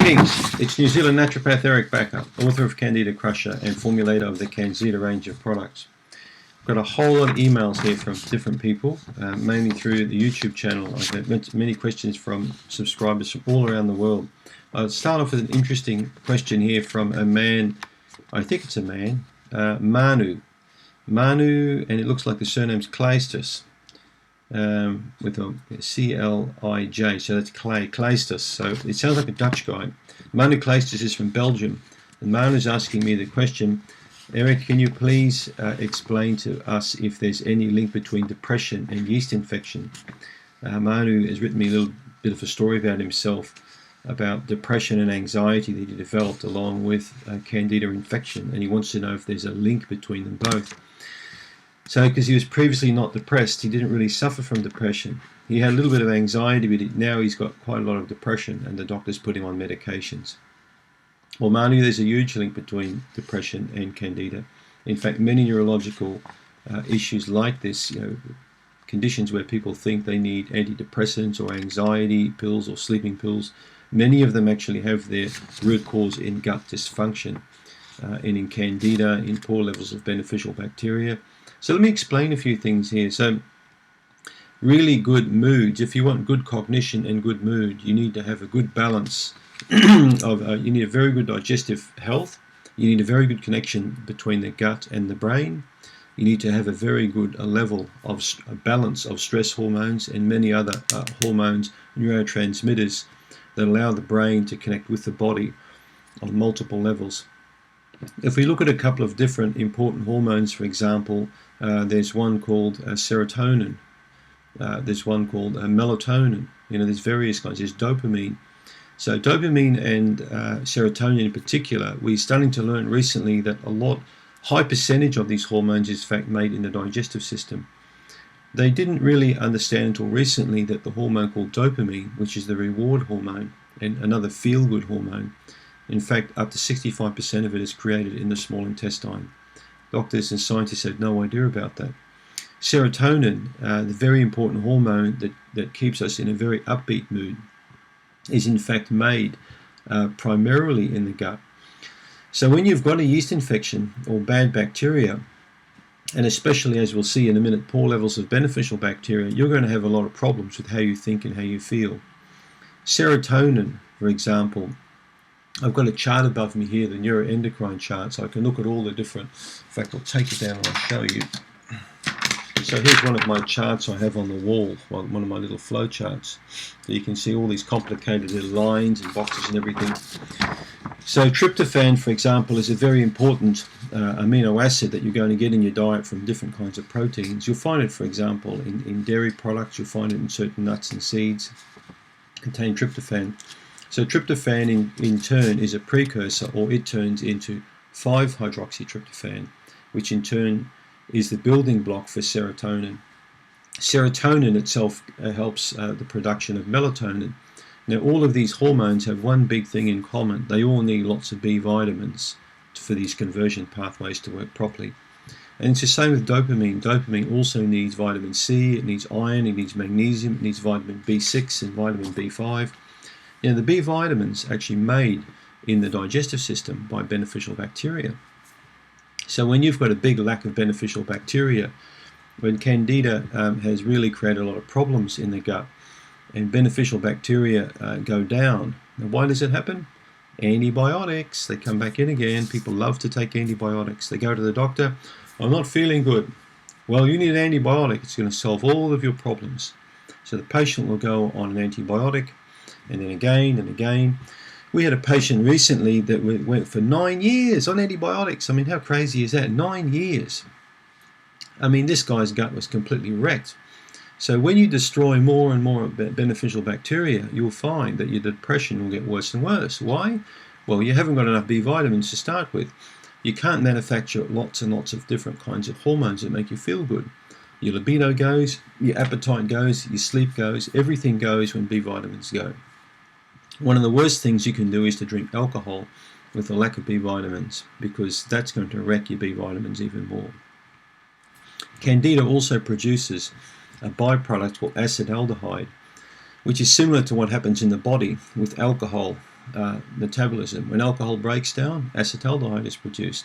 Greetings, it's New Zealand naturopath Eric Backer, author of Candida Crusher and formulator of the Candida range of products. I've got a whole lot of emails here from different people, mainly through the YouTube channel. I've had many questions from subscribers from all around the world. I'll start off with an interesting question here from a man, I think it's a man, Manu, and it looks like the surname's Kleistus. With a C-L-I-J, so that's Kleistus. So it sounds like a Dutch guy. Manu Kleistus is from Belgium, and Manu is asking me the question, Eric, can you please explain to us if there's any link between depression and yeast infection? Manu has written me a little bit of a story about himself, about depression and anxiety that he developed along with Candida infection, and he wants to know if there's a link between them both. So, because he was previously not depressed, he didn't really suffer from depression. He had a little bit of anxiety, but now he's got quite a lot of depression, and the doctor's put him on medications. Well, Manu, there's a huge link between depression and Candida. In fact, many neurological issues like this, conditions where people think they need antidepressants or anxiety pills or sleeping pills, many of them actually have their root cause in gut dysfunction, and in Candida, in poor levels of beneficial bacteria. So let me explain a few things here. So really good moods, if you want good cognition and good mood, you need to have a good balance of, you need a very good digestive health, you need a very good connection between the gut and the brain, you need to have a very good level of a balance of stress hormones and many other hormones, neurotransmitters that allow the brain to connect with the body on multiple levels. If we look at a couple of different important hormones, for example, there's one called serotonin, there's one called melatonin, there's various kinds, there's dopamine. So dopamine and serotonin in particular, we're starting to learn recently that high percentage of these hormones is in fact made in the digestive system. They didn't really understand until recently that the hormone called dopamine, which is the reward hormone and another feel-good hormone, in fact, up to 65% of it is created in the small intestine. Doctors and scientists had no idea about that. Serotonin, the very important hormone that keeps us in a very upbeat mood, is in fact made primarily in the gut. So when you've got a yeast infection or bad bacteria, and especially, as we'll see in a minute, poor levels of beneficial bacteria, you're going to have a lot of problems with how you think and how you feel. Serotonin, for example, I've got a chart above me here, the neuroendocrine chart, so I can look at all the different, in fact I'll take it down and I'll show you. So here's one of my charts I have on the wall, one of my little flow charts. So you can see all these complicated little lines and boxes and everything. So tryptophan, for example, is a very important amino acid that you're going to get in your diet from different kinds of proteins. You'll find it, for example, in dairy products, you'll find it in certain nuts and seeds, contain tryptophan. So tryptophan in turn is a precursor, or it turns into 5-hydroxytryptophan, which in turn is the building block for serotonin. Serotonin itself helps the production of melatonin. Now all of these hormones have one big thing in common. They all need lots of B vitamins for these conversion pathways to work properly. And it's the same with dopamine. Dopamine also needs vitamin C, it needs iron, it needs magnesium, it needs vitamin B6 and vitamin B5. The B vitamins are actually made in the digestive system by beneficial bacteria. So when you've got a big lack of beneficial bacteria, when Candida has really created a lot of problems in the gut, and beneficial bacteria go down, now why does it happen? Antibiotics, they come back in again. People love to take antibiotics. They go to the doctor, I'm not feeling good. Well, you need an antibiotic, it's going to solve all of your problems. So the patient will go on an antibiotic, and then again and again. We had a patient recently that went for 9 years on antibiotics. I mean, how crazy is that? 9 years. I mean, this guy's gut was completely wrecked. So when you destroy more and more beneficial bacteria, you'll find that your depression will get worse and worse. Why? Well, you haven't got enough B vitamins to start with. You can't manufacture lots and lots of different kinds of hormones that make you feel good. Your libido goes, your appetite goes, your sleep goes, everything goes when B vitamins go. One of the worst things you can do is to drink alcohol with a lack of B vitamins, because that's going to wreck your B vitamins even more. Candida also produces a byproduct called acetaldehyde, which is similar to what happens in the body with alcohol. metabolism. When alcohol breaks down, acetaldehyde is produced.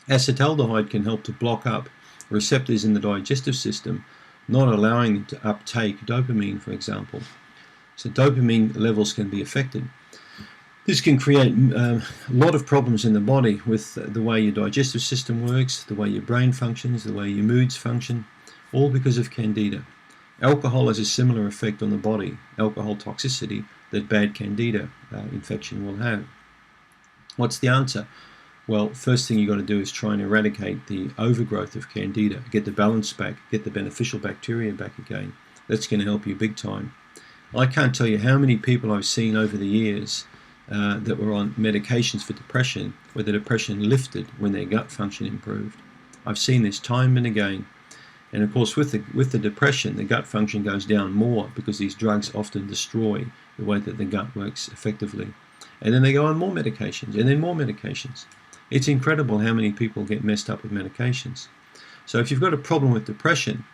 Acetaldehyde can help to block up receptors in the digestive system, not allowing them to uptake dopamine, for example. So dopamine levels can be affected. This can create a lot of problems in the body with the way your digestive system works, the way your brain functions, the way your moods function, all because of candida. Alcohol has a similar effect on the body, alcohol toxicity, that bad candida infection will have. What's the answer? Well, first thing you've got to do is try and eradicate the overgrowth of candida, get the balance back, get the beneficial bacteria back again. That's going to help you big time. I can't tell you how many people I've seen over the years that were on medications for depression, where the depression lifted when their gut function improved. I've seen this time and again. And of course, with the depression, the gut function goes down more because these drugs often destroy the way that the gut works effectively. And then they go on more medications, and then more medications. It's incredible how many people get messed up with medications. So if you've got a problem with depression,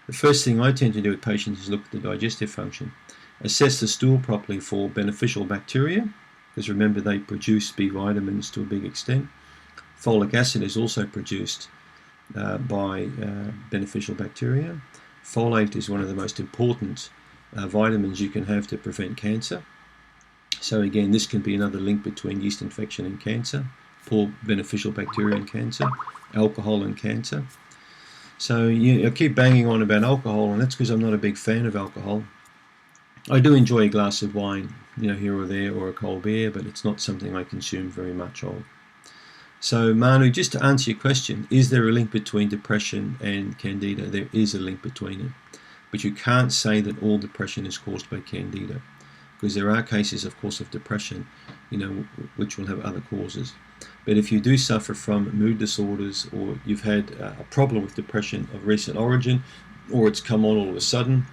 the first thing I tend to do with patients is look at the digestive function. Assess the stool properly for beneficial bacteria, because remember they produce B vitamins to a big extent. Folic acid is also produced by beneficial bacteria. Folate is one of the most important vitamins you can have to prevent cancer. So again, this can be another link between yeast infection and cancer, poor beneficial bacteria and cancer, alcohol and cancer. So I keep banging on about alcohol, and that's because I'm not a big fan of alcohol. I do enjoy a glass of wine, here or there, or a cold beer, but it's not something I consume very much of. So Manu, just to answer your question, is there a link between depression and candida? There is a link between it. But you can't say that all depression is caused by candida, because there are cases, of course, of depression, which will have other causes. But if you do suffer from mood disorders, or you've had a problem with depression of recent origin, or it's come on all of a sudden,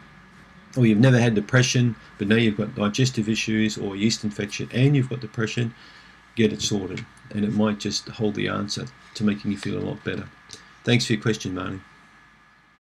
or you've never had depression, but now you've got digestive issues or yeast infection and you've got depression, get it sorted. And it might just hold the answer to making you feel a lot better. Thanks for your question, Marnie.